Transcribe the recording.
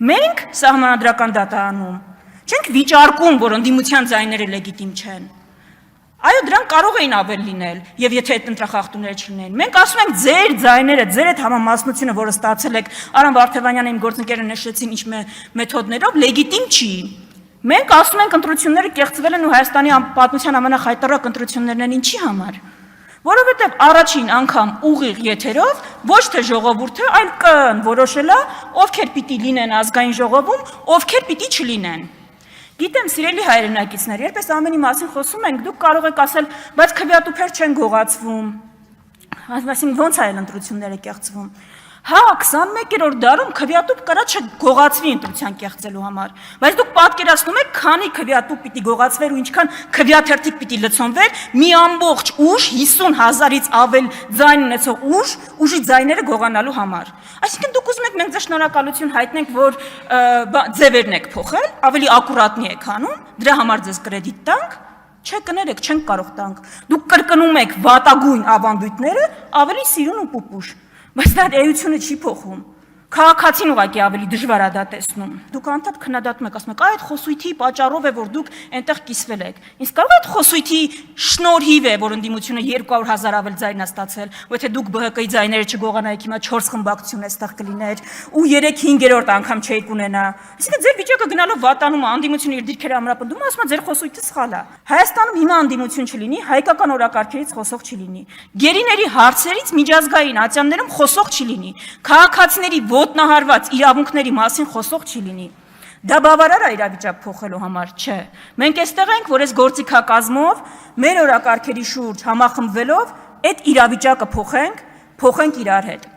Մենք սահմանադրական դատարանում չենք վիճարկում, որ ընդդիմության ձայները լեգիտիմ չեն։ Այո, դրանք կարող էին ավել լինել, եւ եթե այդ ընտրախախտումները չլինեին։ Մենք ասում ենք ձեր ձայները, ձեր այդ համամասնությունը, որը ստացել եք, Արամ Վարդևանյանը իմ գործընկերը նշեցին ինչ մեթոդներով, լեգիտիմ չի։ Մենք ասում ենք ընտրությունները կեղծվել են ու Հայաստանի պատմության ամենախայտառակ ընտրություններն են ինչի համար։ Որովհետև առաջին անգամ ուղիղ եթերով ոչ թե ժողովուրդը, այլ ԿԸ-ն որոշել է, ովքեր պիտի լինեն ազգային ժողովում, ովքեր պիտի չլինեն։ Գիտեմ, սիրելի հայրենակիցներ, երբ այս ամենի մասին խոսում ենք, դուք կարող եք ասել, բայց քվեատուփեր չեն գողացվում։ Այսինքն ո՞նց է այլ ընտրությունները կեղծվում։ Հա, 21-րդ դարում քվեատուփ կարա չգողացվի ընտրության կեղծելու համար, բայց դուք պատկերացնում եք, քանի քվեատուփ պիտի գողացվեր ու ինչքան քվեաթերթիկ պիտի լցոնվեր, մի ամբողջ ուժ 50,000-ից ավել ձայն ունեցող ուժի ձայները գողանալու համար։ Այսինքն դուք ուզում եք մենք ձեզ շնորհակալություն հայտնենք, որ ձևերն եք փոխել, ավելի ակուրատնի եք անում, դրա համար ձեզ կրեդիտ տանք։ Չէ, կներեք, չենք կարող տանք։ Դուք կրկնում եք վատագույն ավանդույթները, ավելի սիրուն ու պուպուշ։ Բայց դա էությունը չի փոխում։ Քաղաքացին ուղղակի ավելի դժվար է դա տեսնում։ Դուք անդադ քննադատում եք, ասում եք, այդ խոսույթի պատճառով է, որ դուք այնտեղ կիսվել եք։ Իսկ կարող է այդ խոսույթի շնորհիվ է, որ ընդդիմությունը 200,000 ավել ձայն է ստացել, ու եթե դուք ԲՀԿ-ի ձայները չգողանայիք, հիմա 4 խմբակցություն այստեղ կլիներ, ու 3-5-րդ անգամ չէիք ունենա։ Այսինքն ձեր վիճակը գնալով վատանում է, ընդդիմությունը իր դիրքերը ամրապնդում է, ասում է ձեր խոսույթը սխալ է։ Հայաստանում հիմա ընդդիմություն չլինի, հայկական օրակարգերից խոսող չի լինի։ Գերիների հարցերից միջազգային ատյաններում խոսող չի լինի։ Քաղաքացիների ոտնահարված իրավունքների մասին խոսող չի լինի։ Դա բավարար է իրավիճակ փոխելու համար, չէ։ Մենք այստեղ ենք, որ այս գործիքակազմով մեր օրակարգերի շուրջ համախմբվելով այդ իրավիճակը փոխենք իրար հետ։